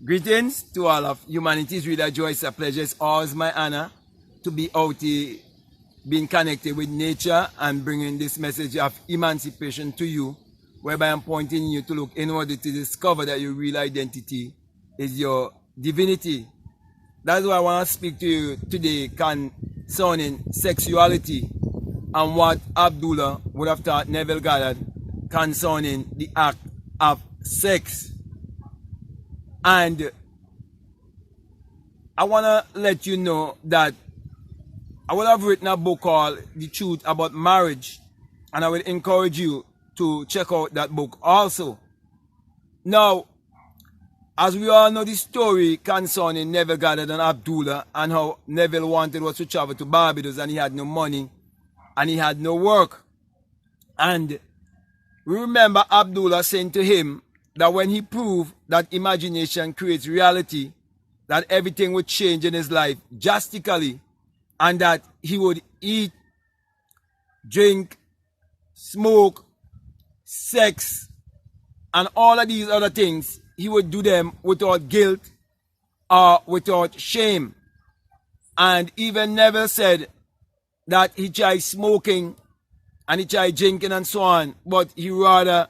Greetings to all of humanity. It's really a joy, it's a pleasure, it's always my honor to be out here, being connected with nature and bringing this message of emancipation to you, whereby I'm pointing you to look inward to discover that your real identity is your divinity. That's why I want to speak to you today concerning sexuality and what Abdullah would have taught Neville Goddard concerning the act of sex. And I want to let you know that I would have written a book called The Truth About Marriage, and I would encourage you to check out that book also. Now, as we all know the story concerning Neville Goddard and Abdullah, and how Neville wanted was to travel to Barbados and he had no money and he had no work. And we remember Abdullah saying to him that when he proved that imagination creates reality, that everything would change in his life drastically, and that he would eat, drink, smoke, sex, and all of these other things, he would do them without guilt or without shame. And even Neville said that he tried smoking and he tried drinking and so on, but he rather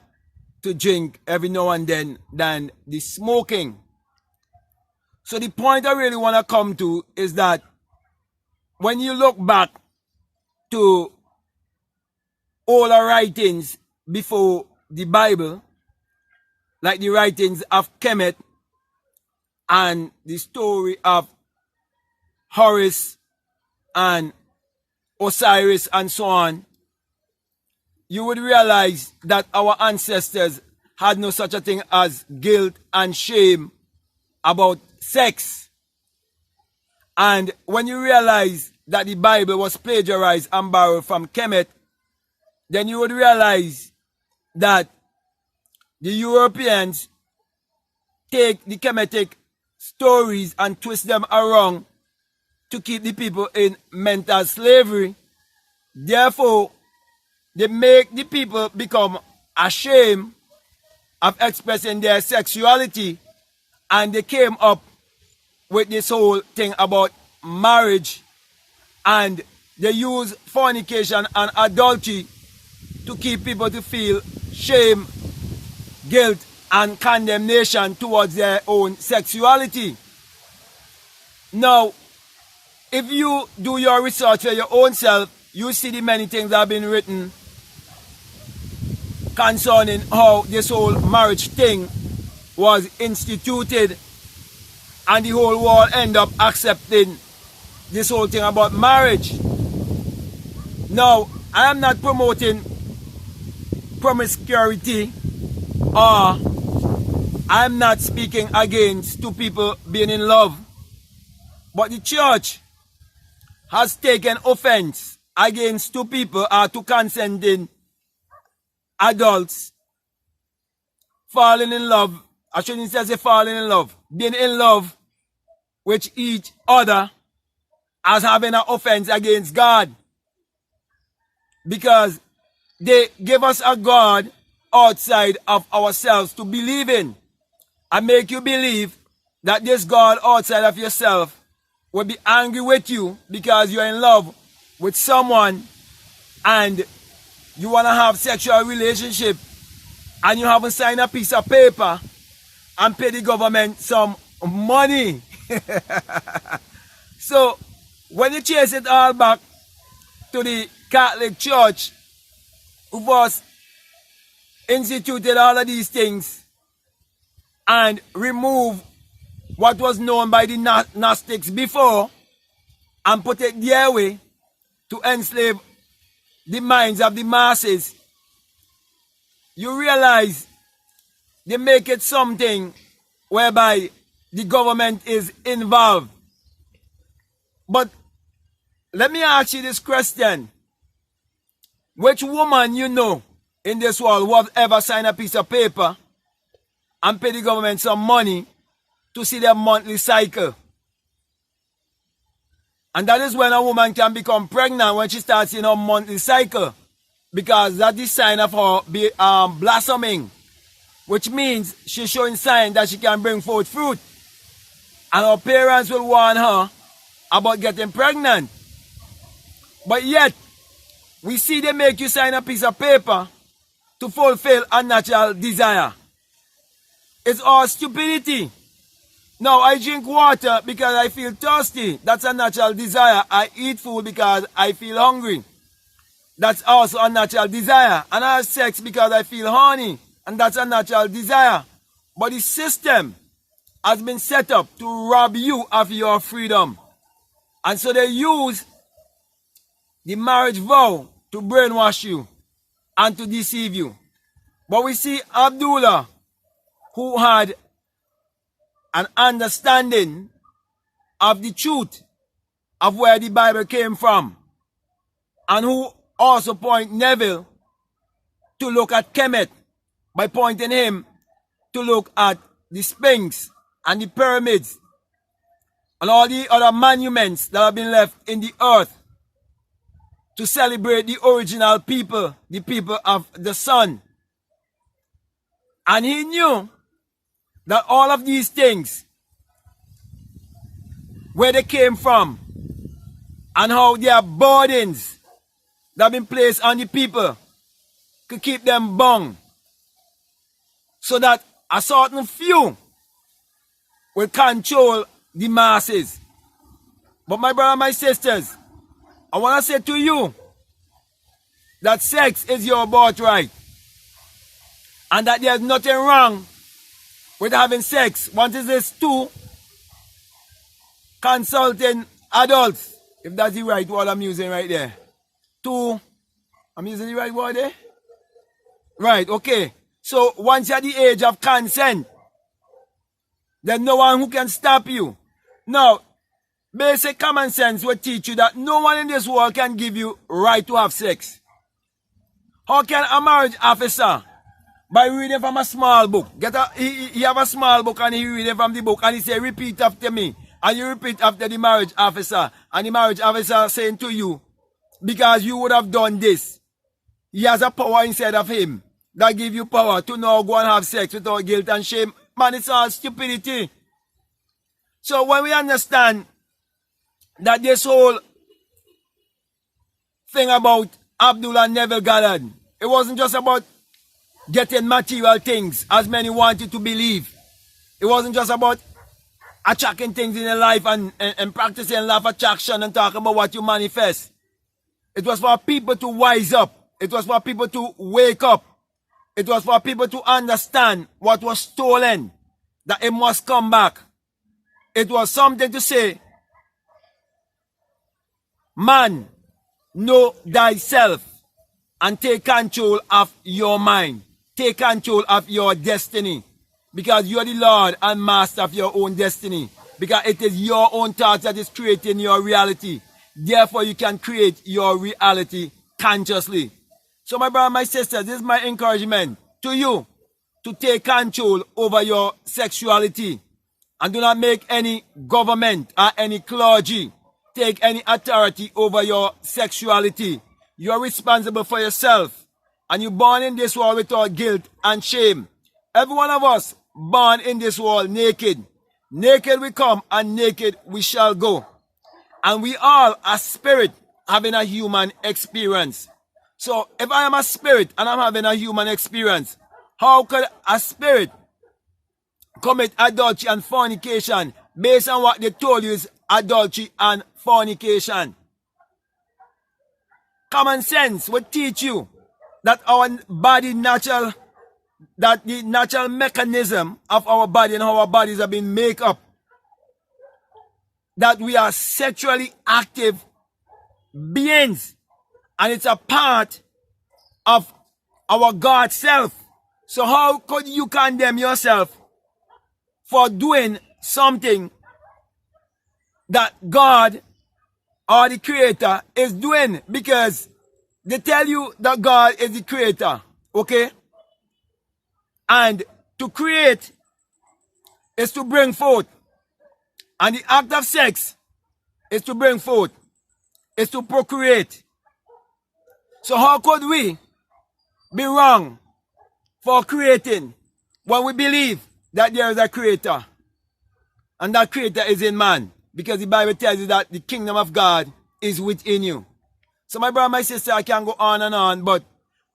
to drink every now and then than the smoking. So the point I really want to come to is that when you look back to all the writings before the Bible, like the writings of Kemet and the story of Horus and Osiris and so on, you would realize that our ancestors had no such a thing as guilt and shame about sex. And when you realize that the Bible was plagiarized and borrowed from Kemet, then you would realize that the Europeans take the Kemetic stories and twist them around to keep the people in mental slavery. Therefore, they make the people become ashamed of expressing their sexuality, and they came up with this whole thing about marriage, and they use fornication and adultery to keep people to feel shame, guilt, and condemnation towards their own sexuality. Now, if you do your research for your own self, you see the many things that have been written concerning how this whole marriage thing was instituted, and the whole world end up accepting this whole thing about marriage. Now, I am not promoting promiscuity, or I'm not speaking against two people being in love, but the church has taken offense against two people or two consenting adults falling in love. I shouldn't say falling in love, being in love with each other, as having an offense against God, because they give us a God outside of ourselves to believe in, and make you believe that this God outside of yourself will be angry with you because you're in love with someone and you want to have sexual relationship, and you haven't signed a piece of paper and pay the government some money. So when you chase it all back to the Catholic Church, who was instituted all of these things and remove what was known by the Gnostics before and put it their way to enslave the minds of the masses, you realize they make it something whereby the government is involved. But let me ask you this question. Which woman you know in this world who have ever signed a piece of paper and pay the government some money to see their monthly cycle? And that is when a woman can become pregnant, when she starts in her monthly cycle, because that is sign of her blossoming, which means she's showing sign that she can bring forth fruit. And our parents will warn her about getting pregnant. But yet, we see they make you sign a piece of paper to fulfill a natural desire. It's all stupidity. Now, I drink water because I feel thirsty. That's a natural desire. I eat food because I feel hungry. That's also a natural desire. And I have sex because I feel horny. And that's a natural desire. But the system has been set up to rob you of your freedom. And so they use the marriage vow to brainwash you and to deceive you. But we see Abdullah, who had an understanding of the truth of where the Bible came from, and who also point Neville to look at Kemet by pointing him to look at the Sphinx and the pyramids and all the other monuments that have been left in the earth to celebrate the original people, the people of the sun. And he knew that all of these things, where they came from, and how they are burdens that have been placed on the people to keep them bound, so that a certain few will control the masses. But my brother and my sisters, I want to say to you that sex is your birthright, and that there's nothing wrong with having sex. Once it is two consulting adults, if that's the right word I'm using right there. Two, I'm using the right word there? Right, okay. So once you're at the age of consent, there's no one who can stop you. Now, basic common sense will teach you that no one in this world can give you right to have sex. How can a marriage officer, by reading from a small book, he have a small book and he reading from the book and he say, repeat after me, and you repeat after the marriage officer, and the marriage officer saying to you, because you would have done this, he has a power inside of him that give you power to now go and have sex without guilt and shame. Man, it's all stupidity. So when we understand that this whole thing about Abdullah and Neville Goddard, it wasn't just about getting material things, as many wanted to believe. It wasn't just about attracting things in your life and practicing law of attraction and talking about what you manifest. It was for people to wise up. It was for people to wake up. It was for people to understand what was stolen, that it must come back. It was something to say, man, know thyself and take control of your mind. Take control of your destiny, because you are the Lord and master of your own destiny, because it is your own thoughts that is creating your reality. Therefore, you can create your reality consciously. So my brother, my sister, this is my encouragement to you to take control over your sexuality, and do not make any government or any clergy take any authority over your sexuality. You are responsible for yourself. And you're born in this world without guilt and shame. Every one of us born in this world naked. Naked we come and naked we shall go. And we all are spirit having a human experience. So if I am a spirit and I'm having a human experience, how could a spirit commit adultery and fornication based on what they told you is adultery and fornication? Common sense would teach you that our body natural, that the natural mechanism of our body and how our bodies have been made up, that we are sexually active beings, and it's a part of our God self. So how could you condemn yourself for doing something that God or the Creator is doing? Because they tell you that God is the Creator, okay? And to create is to bring forth. And the act of sex is to bring forth, is to procreate. So how could we be wrong for creating when we believe that there is a Creator? And that creator is in man. Because the Bible tells you that the kingdom of God is within you. So my brother, my sister, I can go on and on, but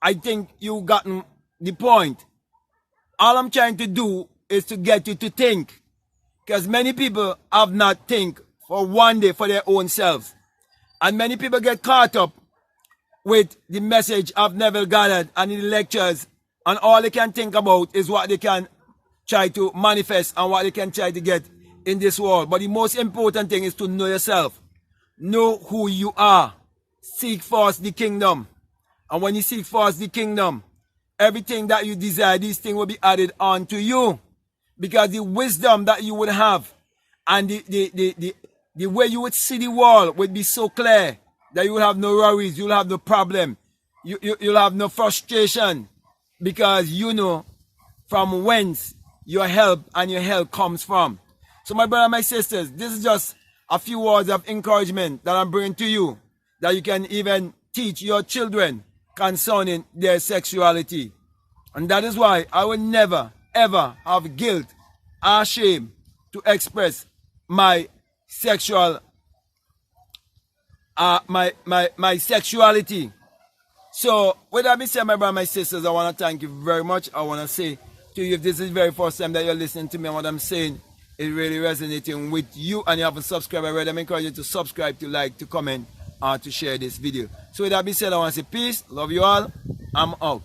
I think you've gotten the point. All I'm trying to do is to get you to think. Because many people have not think for one day for their own selves. And many people get caught up with the message of Neville Goddard and in the lectures, and all they can think about is what they can try to manifest and what they can try to get in this world. But the most important thing is to know yourself. Know who you are. Seek first the kingdom. And when you seek first the kingdom, everything that you desire, these things will be added on to you. Because the wisdom that you would have and the way you would see the world would be so clear that you will have no worries, you'll have no problem, you'll have no frustration, because you know from whence your help and your help comes from. So my brother, my sisters, this is just a few words of encouragement that I'm bringing to you, that you can even teach your children concerning their sexuality. And that is why I will never, ever have guilt or shame to express my sexual my sexuality. So with that being said, my brother, my sisters, I want to thank you very much. I want to say to you, if this is the very first time that you're listening to me and what I'm saying is really resonating with you and you haven't subscribed already, I encourage you to subscribe, to like, to comment, or to share this video. So with that being said, I want to say peace, love you all, I'm out.